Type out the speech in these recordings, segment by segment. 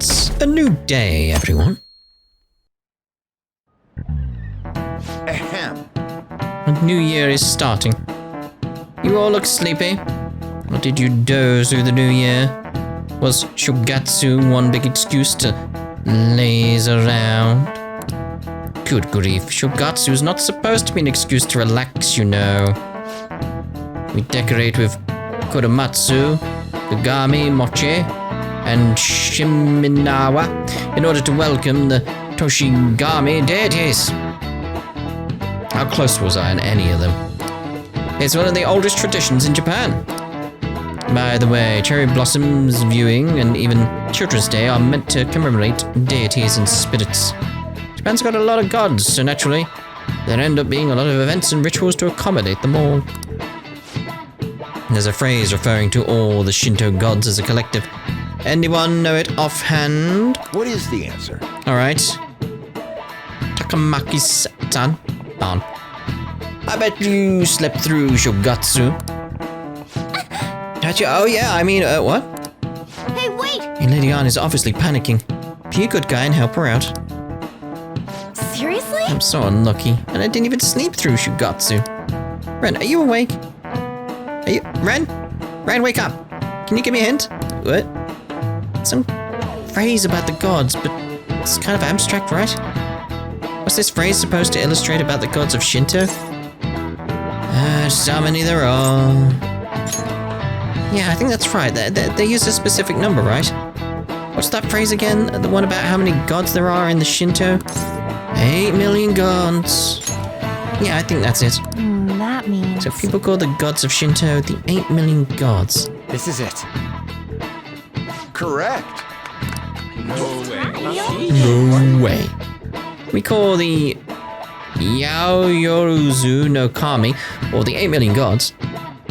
It's a new day, everyone. Ahem. A new year is starting. You all look sleepy. Or did you doze through the new year? Was Shogatsu one big excuse to laze around? Good grief, Shogatsu's not supposed to be an excuse to relax, you know. We decorate with Korematsu, Kagami, Mochi, and Shiminawa in order to welcome the Toshigami deities. How close was I in any of them? It's one of the oldest traditions in Japan. By the way, cherry blossoms viewing and even Children's Day are meant to commemorate deities and spirits. Japan's got a lot of gods, so naturally, there end up being a lot of events and rituals to accommodate them all. There's a phrase referring to all the Shinto gods as a collective. Anyone know it offhand? What is the answer? Alright. Takamaki-san. On. I bet you slept through Shogatsu. Oh yeah, I mean, what? Hey, wait! Hey, Lady Ann is obviously panicking. Be a good guy and help her out. Seriously? I'm so unlucky, and I didn't even sleep through Shogatsu. Ren, are you awake? Are you... Ren? Ren, wake up! Can you give me a hint? What? Some phrase about the gods, but it's kind of abstract, right? What's this phrase supposed to illustrate about the gods of Shinto? So many there are. Yeah, I think that's right. They use a specific number, right? What's that phrase again? The one about how many gods there are in the Shinto? 8 million gods. Yeah, I think that's it. That means... So people call the gods of Shinto the 8 million gods. This is it. Correct. No way. We call the Yaoyoruzu no Kami, or the 8 million gods.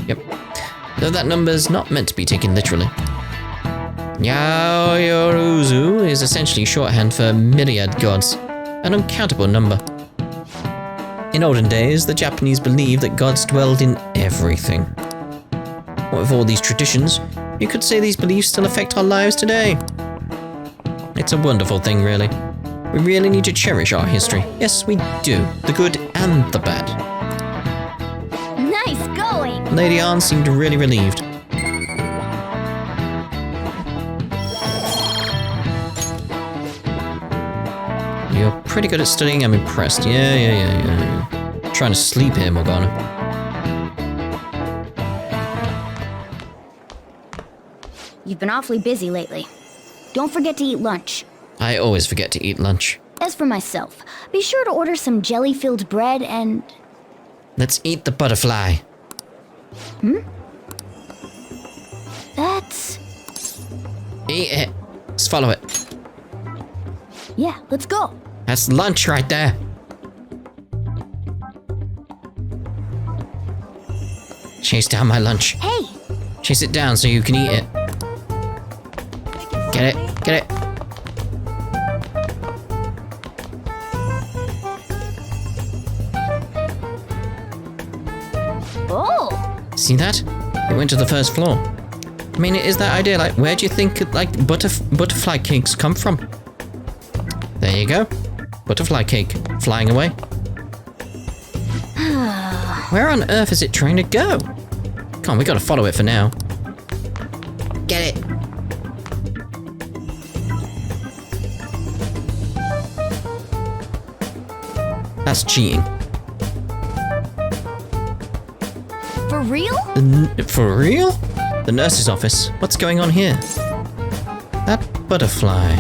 Yep. Though that number's not meant to be taken literally. Yaoyoruzu is essentially shorthand for myriad gods, an uncountable number. In olden days, the Japanese believed that gods dwelled in everything. What with all these traditions, you could say these beliefs still affect our lives today. It's a wonderful thing, really. We really need to cherish our history. Yes, we do. The good and the bad. Nice going! Lady Ann seemed really relieved. You're pretty good at studying, I'm impressed. Yeah. Trying to sleep here, Morgana. You've been awfully busy lately. Don't forget to eat lunch. I always forget to eat lunch. As for myself, be sure to order some jelly-filled bread and... Let's eat the butterfly. That's... Eat it. Let's follow it. Yeah, let's go. That's lunch right there. Chase down my lunch. Hey! Chase it down so you can eat it. Get it? Get it? Oh! See that? It went to the first floor. I mean, it is that idea, like, where do you think, like, butterfly cakes come from? There you go. Butterfly cake. Flying away. Where on earth is it trying to go? Come on, we gotta follow it for now. Get it. That's cheating. For real? For real? The nurse's office. What's going on here? That butterfly.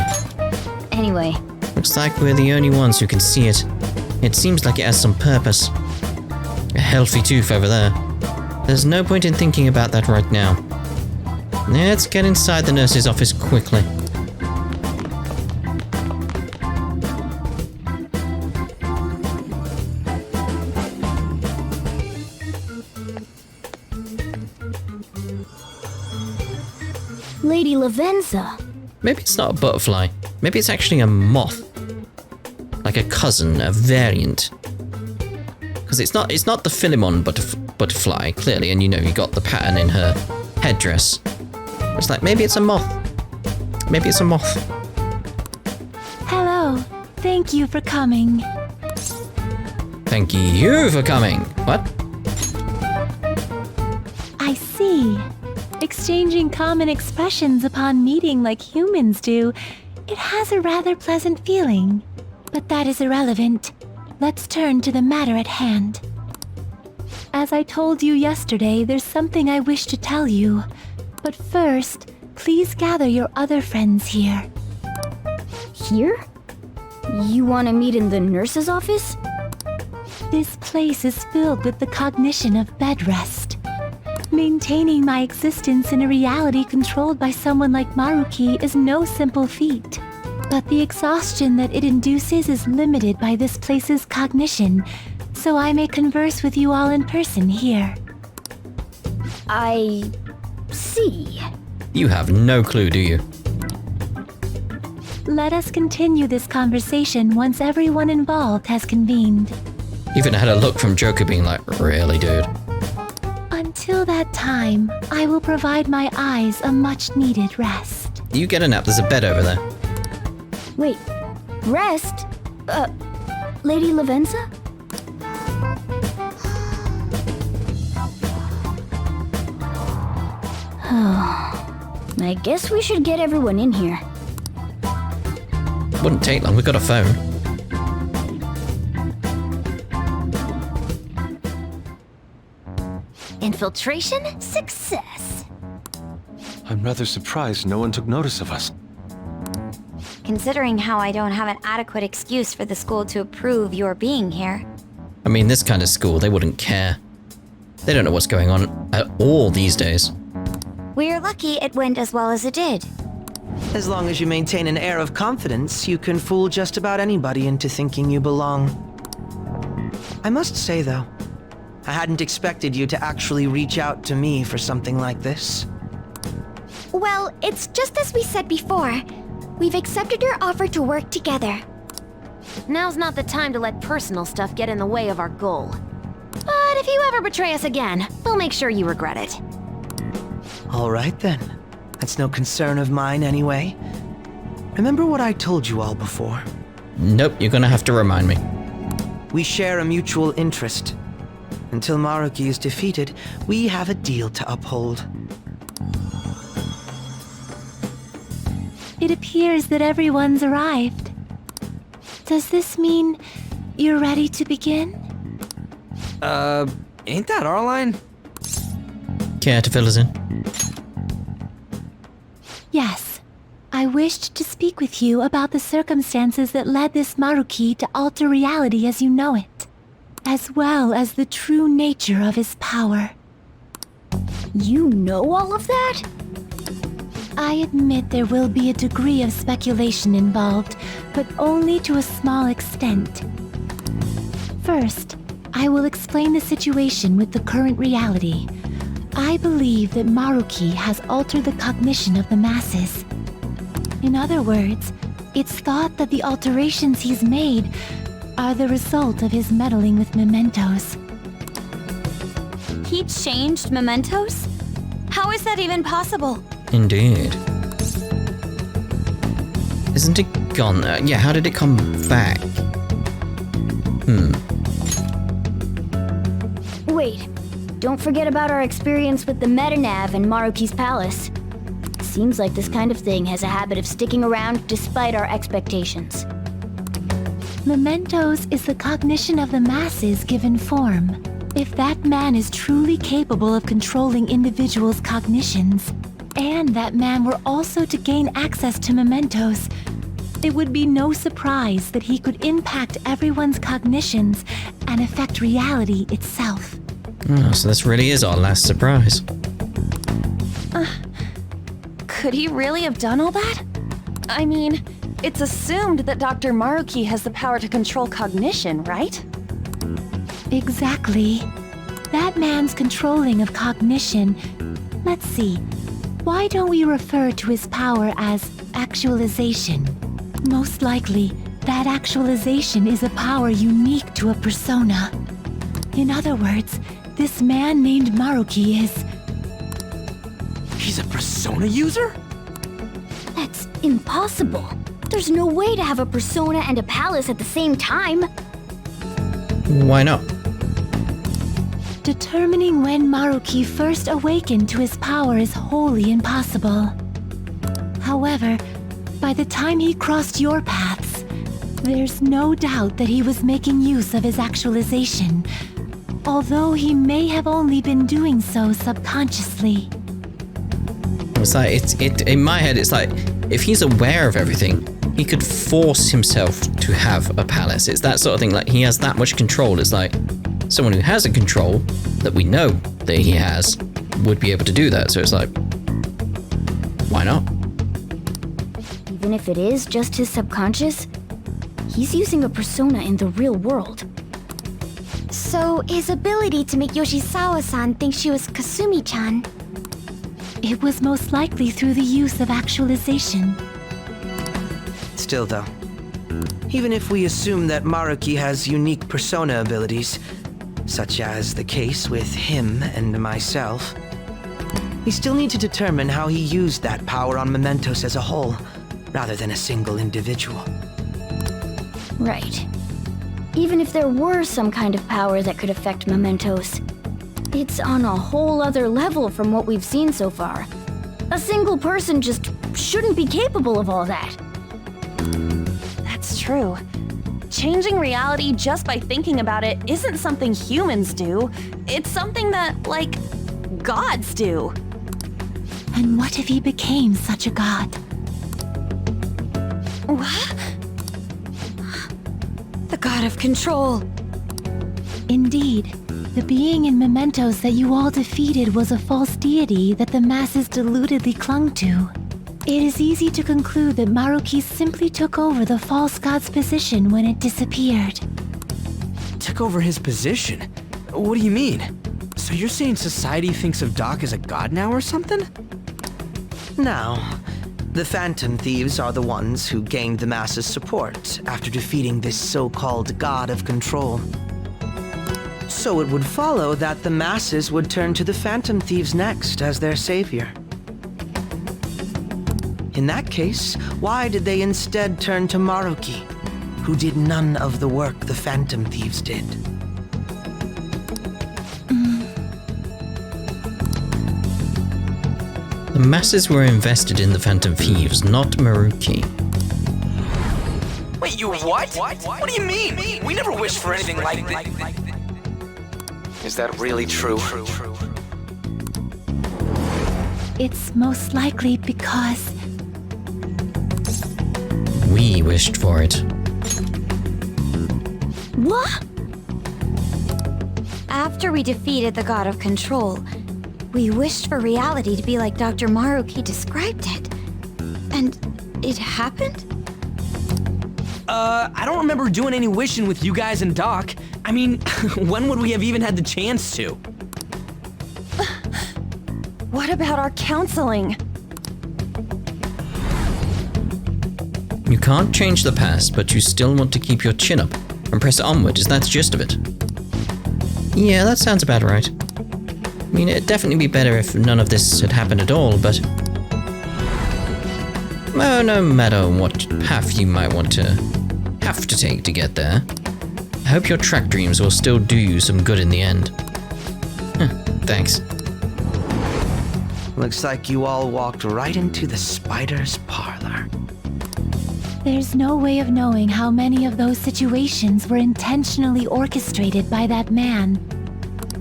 Anyway. Looks like we're the only ones who can see it. It seems like it has some purpose. A healthy tooth over there. There's no point in thinking about that right now. Let's get inside the nurse's office quickly. Lady Lavenza. Maybe it's not a butterfly. Maybe it's actually a moth. Like a cousin, a variant. Because it's not the Philemon butterfly, clearly, and you know you got the pattern in her headdress. It's like, maybe it's a moth. Maybe it's a moth. Thank you for coming. Thank you for coming. What? I see. Exchanging common expressions upon meeting like humans do, it has a rather pleasant feeling. But that is irrelevant. Let's turn to the matter at hand. As I told you yesterday, there's something I wish to tell you. But first, please gather your other friends here. Here? You want to meet in the nurse's office? This place is filled with the cognition of bed rest. Maintaining my existence in a reality controlled by someone like Maruki is no simple feat. But the exhaustion that it induces is limited by this place's cognition, so I may converse with you all in person here. I see. You have no clue, do you? Let us continue this conversation once everyone involved has convened. Even had a look from Joker being like, really, dude? Until that time, I will provide my eyes a much-needed rest. You get a nap, there's a bed over there. Wait, rest? Lady Lavenza? I guess we should get everyone in here. Wouldn't take long, we got a phone. Infiltration success. I'm rather surprised no one took notice of us. Considering how I don't have an adequate excuse for the school to approve your being here. I mean, this kind of school, they wouldn't care. They don't know what's going on at all these days. We're lucky it went as well as it did. As long as you maintain an air of confidence, you can fool just about anybody into thinking you belong. I must say, though, I hadn't expected you to actually reach out to me for something like this. Well, it's just as we said before. We've accepted your offer to work together. Now's not the time to let personal stuff get in the way of our goal. But if you ever betray us again, we'll make sure you regret it. All right, then. That's no concern of mine, anyway. Remember what I told you all before? Nope, you're gonna have to remind me. We share a mutual interest. Until Maruki is defeated, we have a deal to uphold. It appears that everyone's arrived. Does this mean you're ready to begin? Ain't that our line? Care to fill us in? Yes. I wished to speak with you about the circumstances that led this Maruki to alter reality as you know it, as well as the true nature of his power. You know all of that? I admit there will be a degree of speculation involved, but only to a small extent. First, I will explain the situation with the current reality. I believe that Maruki has altered the cognition of the masses. In other words, it's thought that the alterations he's made are the result of his meddling with mementos. He changed mementos? How is that even possible? Indeed. Isn't it gone? Yeah, how did it come back? Wait, don't forget about our experience with the Metanav in Maruki's palace. Seems like this kind of thing has a habit of sticking around despite our expectations. Mementos is the cognition of the masses given form. If that man is truly capable of controlling individuals' cognitions, and that man were also to gain access to mementos, it would be no surprise that he could impact everyone's cognitions and affect reality itself. Oh, so this really is our last surprise. Could he really have done all that? I mean, it's assumed that Dr. Maruki has the power to control cognition, right? Exactly. That man's controlling of cognition. Let's see. Why don't we refer to his power as actualisation? Most likely, that actualization is a power unique to a persona. In other words, this man named Maruki is... He's a persona user? That's impossible. There's no way to have a persona and a palace at the same time. Why not? Determining when Maruki first awakened to his power is wholly impossible. However, by the time he crossed your paths, there's no doubt that he was making use of his actualization, although he may have only been doing so subconsciously. It's like, in my head, it's like, if he's aware of everything, he could force himself to have a palace. It's that sort of thing, like, he has that much control. It's like, someone who has a control that we know that he has would be able to do that. So it's like, why not? Even if it is just his subconscious, he's using a persona in the real world. So, his ability to make Yoshizawa-san think she was Kasumi-chan. It was most likely through the use of actualization. Still though, even if we assume that Maruki has unique persona abilities, such as the case with him and myself, we still need to determine how he used that power on Mementos as a whole, rather than a single individual. Right. Even if there were some kind of power that could affect Mementos, it's on a whole other level from what we've seen so far. A single person just shouldn't be capable of all that. That's true. Changing reality just by thinking about it isn't something humans do. It's something that, like, gods do. And what if he became such a god? What? The god of control. Indeed, the being in Mementos that you all defeated was a false deity that the masses deludedly clung to. It is easy to conclude that Maruki simply took over the false god's position when it disappeared. Took over his position? What do you mean? So you're saying society thinks of Doc as a god now or something? Now, the Phantom Thieves are the ones who gained the masses' support after defeating this so-called god of control. So it would follow that the masses would turn to the Phantom Thieves next as their savior. In that case, why did they instead turn to Maruki, who did none of the work the Phantom Thieves did? The masses were invested in the Phantom Thieves, not Maruki. Wait, you what? What do you mean? We never wished for anything like this. Is that really true? It's most likely because We wished for it. What? After we defeated the god of control, we wished for reality to be like Dr. Maruki described it. And it happened? I don't remember doing any wishing with you guys and Doc. I mean, when would we have even had the chance to? What about our counseling? You can't change the past, but you still want to keep your chin up and press onward, is that the gist of it? Yeah, that sounds about right. I mean, it'd definitely be better if none of this had happened at all, but... well, no matter what path you might have to take to get there, I hope your track dreams will still do you some good in the end. Thanks. Looks like you all walked right into the spider's parlor. there's no way of knowing how many of those situations were intentionally orchestrated by that man.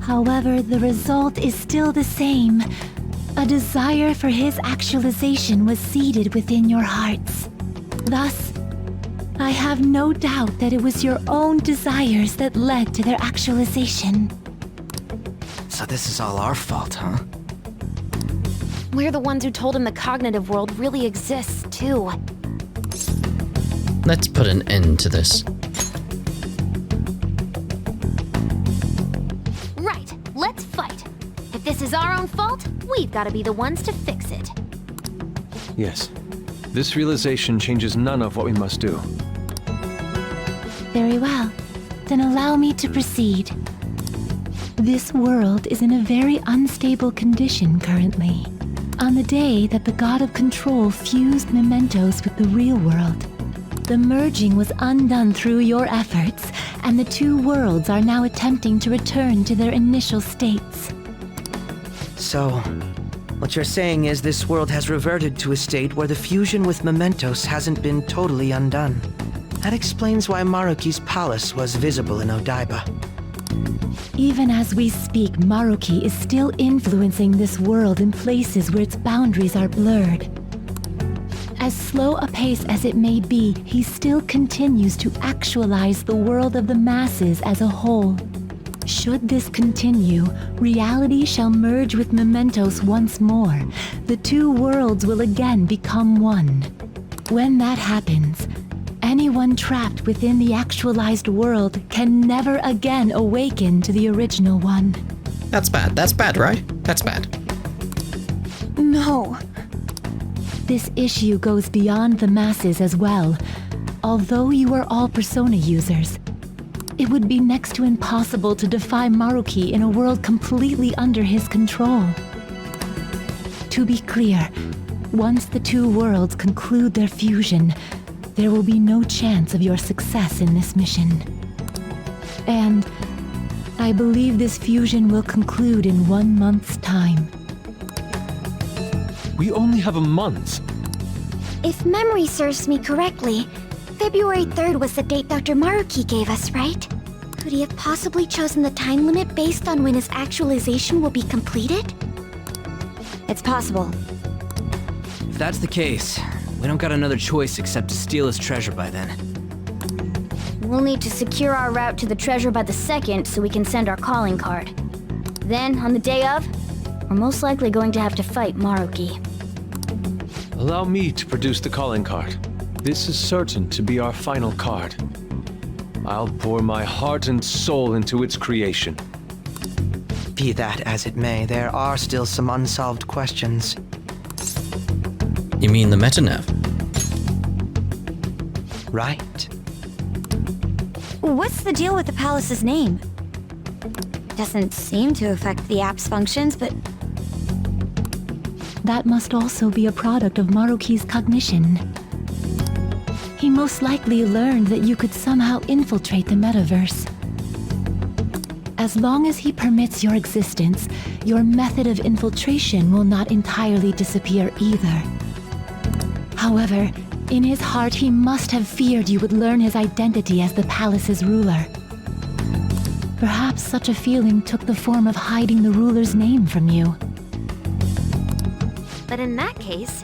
However, the result is still the same. A desire for his actualization was seeded within your hearts. Thus, I have no doubt that it was your own desires that led to their actualization. So this is all our fault, huh? We're the ones who told him the cognitive world really exists, too. Let's put an end to this. Right, let's fight. If this is our own fault, we've got to be the ones to fix it. Yes. This realization changes none of what we must do. Very well. Then allow me to proceed. This world is in a very unstable condition currently. On the day that the god of control fused mementos with the real world, the merging was undone through your efforts, and the two worlds are now attempting to return to their initial states. So, what you're saying is this world has reverted to a state where the fusion with mementos hasn't been totally undone. That explains why Maruki's palace was visible in Odaiba. Even as we speak, Maruki is still influencing this world in places where its boundaries are blurred. As slow a pace as it may be, he still continues to actualize the world of the masses as a whole. Should this continue, reality shall merge with mementos once more. The two worlds will again become one. When that happens, anyone trapped within the actualized world can never again awaken to the original one. That's bad. That's bad, right? That's bad. No. This issue goes beyond the masses as well. Although you are all Persona users, it would be next to impossible to defy Maruki in a world completely under his control. To be clear, once the two worlds conclude their fusion, there will be no chance of your success in this mission. And I believe this fusion will conclude in 1 month's time. We only have a month. If memory serves me correctly, February 3rd was the date Dr. Maruki gave us, right? Could he have possibly chosen the time limit based on when his actualization will be completed? It's possible. If that's the case, we don't got another choice except to steal his treasure by then. We'll need to secure our route to the treasure by the 2nd so we can send our calling card. Then, on the day of, we're most likely going to have to fight Maruki. Allow me to produce the calling card. This is certain to be our final card. I'll pour my heart and soul into its creation. Be that as it may, there are still some unsolved questions. You mean the metanev? Right. What's the deal with the palace's name? Doesn't seem to affect the app's functions, but That must also be a product of Maruki's cognition. He most likely learned that you could somehow infiltrate the metaverse. As long as he permits your existence, your method of infiltration will not entirely disappear either. However, in his heart he must have feared you would learn his identity as the palace's ruler. Perhaps such a feeling took the form of hiding the ruler's name from you. But in that case,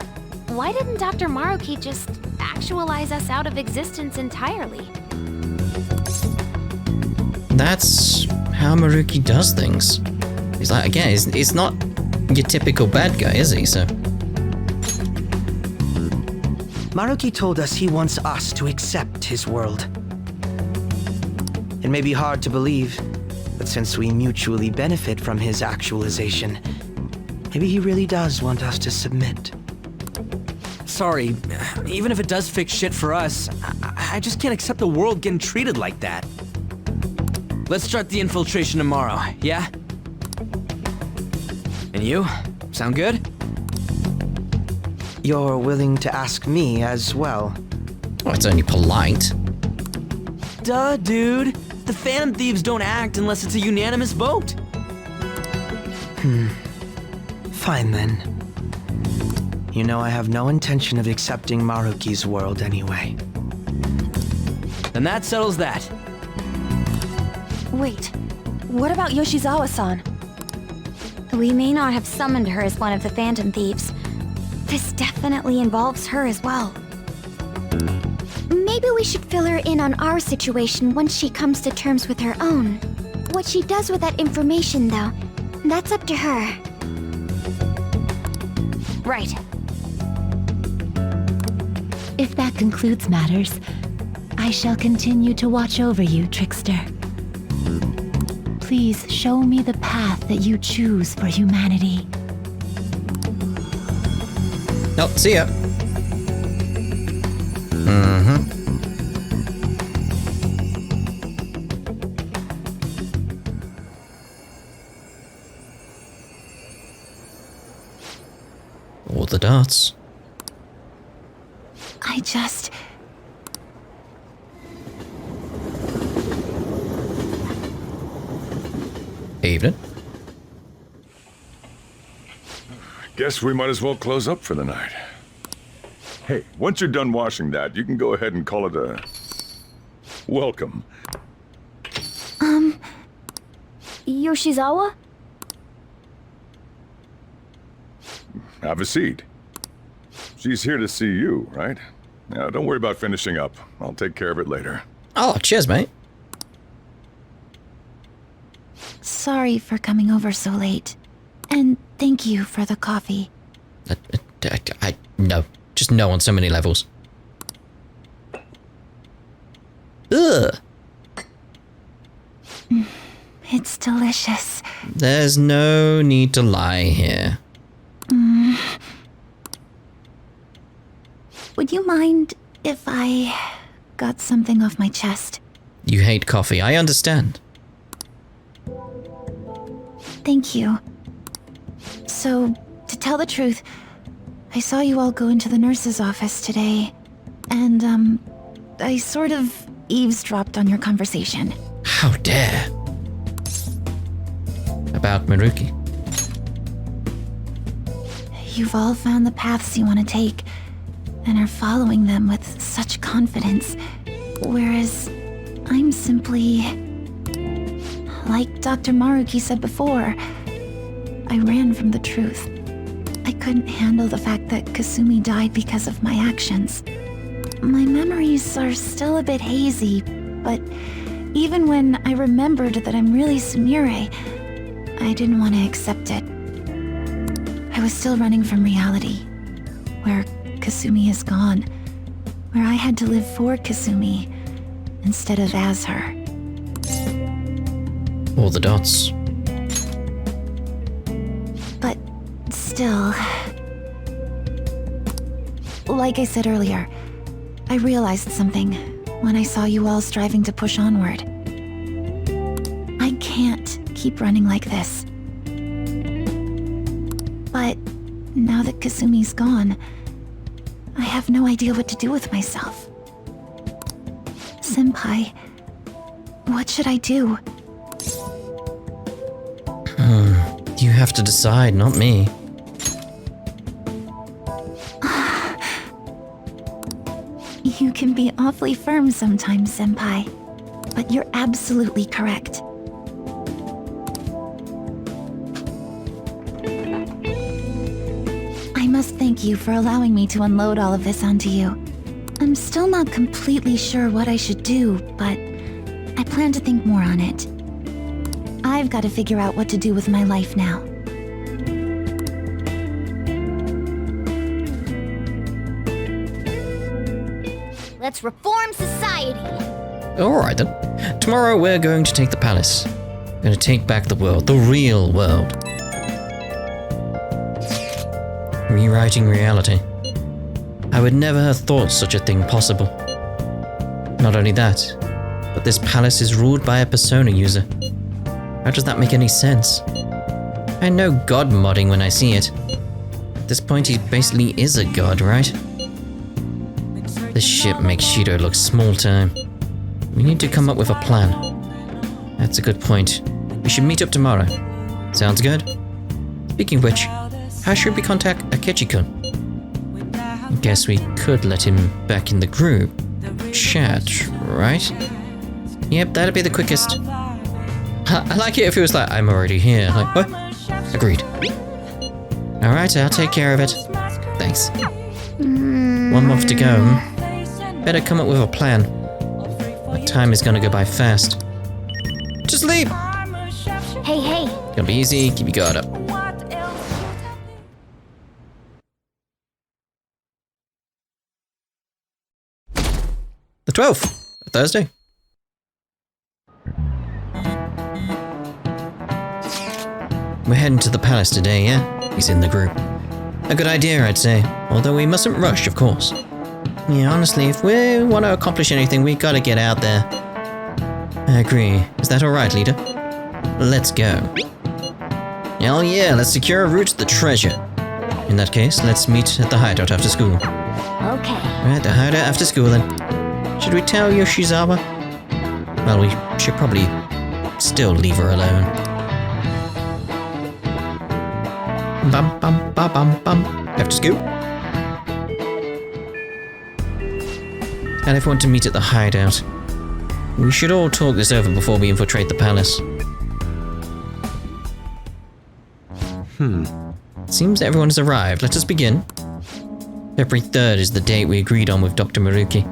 why didn't Dr. Maruki just actualize us out of existence entirely? That's how Maruki does things. He's like, again, he's not your typical bad guy, is he? So Maruki told us he wants us to accept his world. It may be hard to believe, but since we mutually benefit from his actualization, maybe he really does want us to submit. Sorry, even if it does fix shit for us, I just can't accept the world getting treated like that. Let's start the infiltration tomorrow, yeah? And you? Sound good? You're willing to ask me as well. well, it's only polite. Duh, dude. The Phantom Thieves don't act unless it's a unanimous vote. Fine then. You know I have no intention of accepting Maruki's world anyway. Then that settles that. Wait, what about Yoshizawa-san? we may not have summoned her as one of the Phantom Thieves. This definitely involves her as well. Maybe we should fill her in on our situation once she comes to terms with her own. What she does with that information, though, that's up to her. Right. If that concludes matters, I shall continue to watch over you, Trickster. Please show me the path that you choose for humanity. Oh, see ya. dots. I just... Evening. Guess we might as well close up for the night. Hey, once you're done washing that, you can go ahead and call it a... welcome. Yoshizawa? Have a seat. She's here to see you, right? Now, don't worry about finishing up. I'll take care of it later. Oh, cheers, mate. Sorry for coming over so late. And thank you for the coffee. No. Just no on so many levels. Ugh. It's delicious. There's no need to lie here. Would you mind if I got something off my chest? You hate coffee, I understand. Thank you. So, to tell the truth, I saw you all go into the nurse's office today, and, I sort of eavesdropped on your conversation. How dare. About Maruki. You've all found the paths you want to take, and are following them with such confidence, whereas I'm simply... Like Dr. Maruki said before, I ran from the truth. I couldn't handle the fact that Kasumi died because of my actions. My memories are still a bit hazy, but even when I remembered that I'm really Sumire, I didn't want to accept it. I was still running from reality, where Kasumi is gone, where I had to live for Kasumi instead of as her. All the dots. But still... Like I said earlier, I realized something when I saw you all striving to push onward. I can't keep running like this. But now that Kasumi's gone, I have no idea what to do with myself. Senpai, what should I do? You have to decide, not me. You can be awfully firm sometimes, Senpai. But you're absolutely correct. I must thank you for allowing me to unload all of this onto you. I'm still not completely sure what I should do, but I plan to think more on it. I've got to figure out what to do with my life now. Let's reform society. Alright then. Tomorrow we're going to take the palace. We're going to take back the world, the real world. Rewriting reality. I would never have thought such a thing possible. Not only that, but this palace is ruled by a persona user. How does that make any sense? I know god modding when I see it. At this point he basically is a god, right? This ship makes Shido look small time. We need to come up with a plan. That's a good point. We should meet up tomorrow. Sounds good? Speaking of which, how should we contact Akechi-kun? I guess we could let him back in the group. Chat, right? Yep, that'd be the quickest. I like it if it was like, I'm already here. Like, what? Agreed. Alright, I'll take care of it. Thanks. 1 month to go. Better come up with a plan. The time is gonna go by fast. Just leave! Hey, hey. Gonna be easy, keep your guard up. The 12th, Thursday. We're heading to the palace today, yeah? He's in the group. A good idea, I'd say. Although we mustn't rush, of course. Yeah, honestly, if we want to accomplish anything, we gotta get out there. I agree. Is that alright, leader? Let's go. Hell yeah, let's secure a route to the treasure. In that case, let's meet at the hideout after school. Okay. Alright, the hideout after school then. Should we tell Yoshizawa? Well, we should probably still leave her alone. Bum bum bum bum bum. After school. And everyone to meet at the hideout. We should all talk this over before we infiltrate the palace. Seems everyone has arrived. Let us begin. February 3rd is the date we agreed on with Dr. Maruki.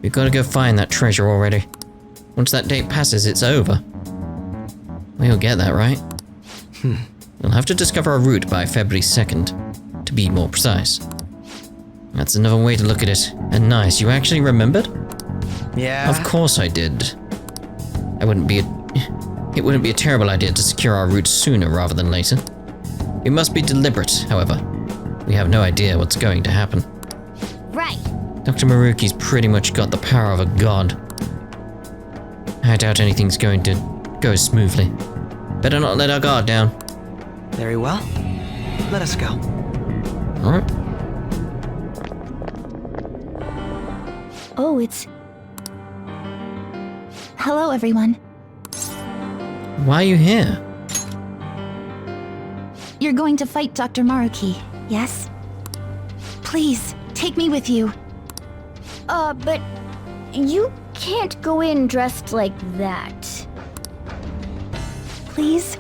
We've got to go find that treasure already. Once that date passes, it's over. We'll get that, right? We'll have to discover a route by February 2nd, to be more precise. That's another way to look at it. And nice, you actually remembered? Yeah. Of course I did. It wouldn't be a terrible idea to secure our route sooner rather than later. We must be deliberate, however. We have no idea what's going to happen. Right. Dr. Maruki's pretty much got the power of a god. I doubt anything's going to go smoothly. Better not let our guard down. Very well. Let us go. Alright. Oh, it's... Hello, everyone. Why are you here? You're going to fight Dr. Maruki, yes? Please, take me with you. But you can't go in dressed like that. Please?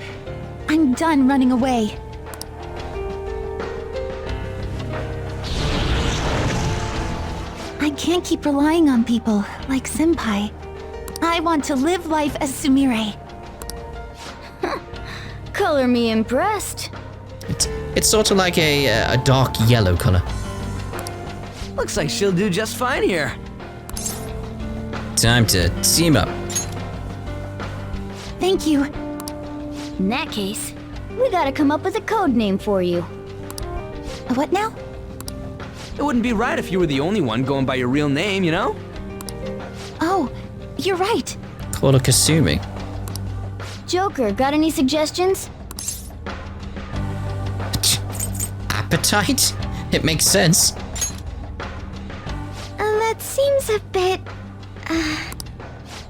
I'm done running away. I can't keep relying on people like Senpai. I want to live life as Sumire. Color me impressed. It's sort of like a dark yellow color. Looks like she'll do just fine here. Time to team up. Thank you. In that case, we gotta come up with a code name for you. What now? It wouldn't be right if you were the only one going by your real name, you know? Oh, you're right. Call her Kasumi. Joker, got any suggestions? Appetite? It makes sense. That seems a bit...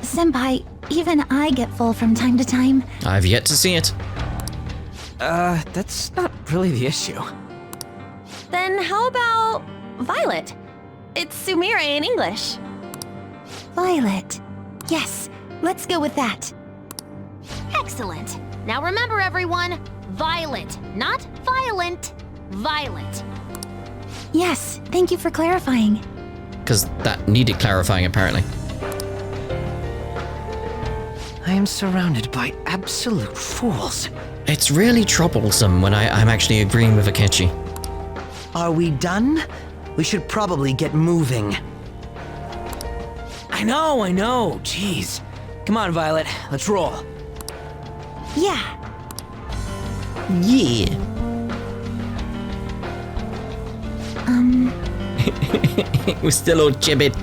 Senpai, even I get full from time to time. I've yet to see it. That's not really the issue. Then how about Violet? It's Sumire in English. Violet. Yes, let's go with that. Excellent. Now remember, everyone, Violet, not violent. Violet. Yes, thank you for clarifying. Because that needed clarifying, apparently. I am surrounded by absolute fools. It's really troublesome when I'm actually agreeing with Akechi. Are we done? We should probably get moving. I know. Jeez. Come on, Violet. Let's roll. Yeah. Yeah. We're still all gibbet.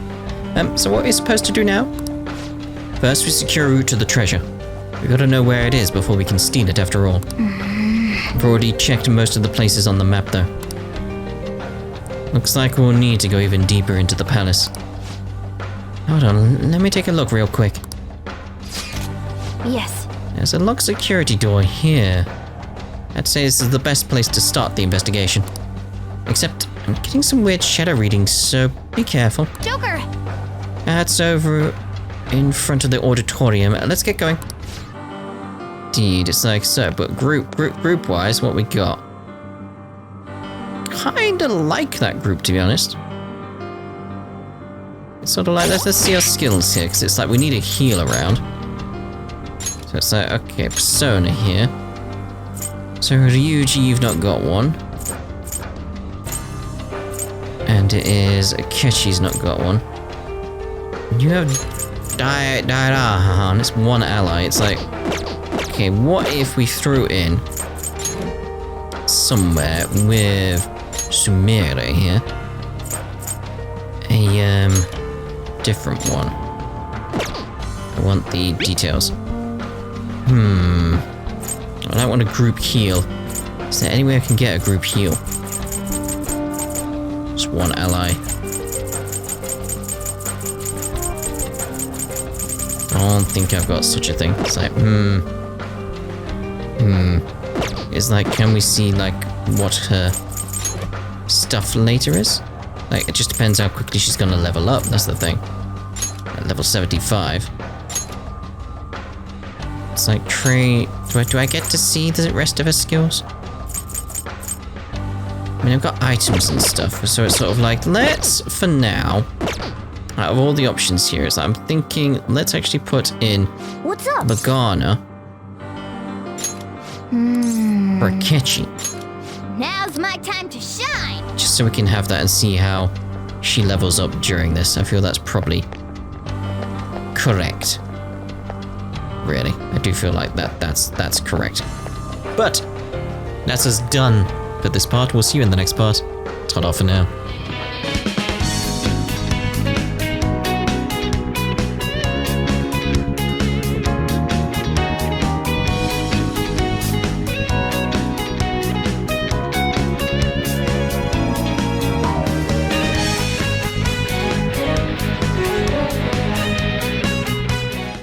So what are we supposed to do now? First, we secure a route to the treasure. We gotta know where it is before we can steal it after all. I've already checked most of the places on the map though. Looks like we'll need to go even deeper into the palace. Hold on, let me take a look real quick. Yes. There's a locked security door here. I'd say this is the best place to start the investigation. Except, I'm getting some weird shadow readings, so be careful. Joker! That's over in front of the auditorium. Let's get going. Indeed, it's like so, but group-wise, what we got? Kinda like that group, to be honest. It's sort of like, let's see our skills here, because it's like we need a heal around. So it's like, okay, Persona here. So Ryuji, you've not got one. And it is Akechi's not got one. You have Dairahan, it's one ally. It's like, okay, what if we threw in somewhere with Sumire here? A different one. I want the details. I don't want a group heal. Is there any way I can get a group heal? one ally. I don't think I've got such a thing. It's like, It's like, can we see, like, what her stuff later is? Like, it just depends how quickly she's gonna level up, that's the thing. At level 75. It's like, do I get to see the rest of her skills? I mean, I've got items and stuff, so it's sort of like, let's, for now, out of all the options here, I'm thinking, let's actually put in What's up? Lagana or Akechi, Now's my time to shine! just so we can have that and see how she levels up during this. I feel that's probably correct. Really, I do feel like that's correct. But that's us done for this part. We'll see you in the next part. Ta-da for now.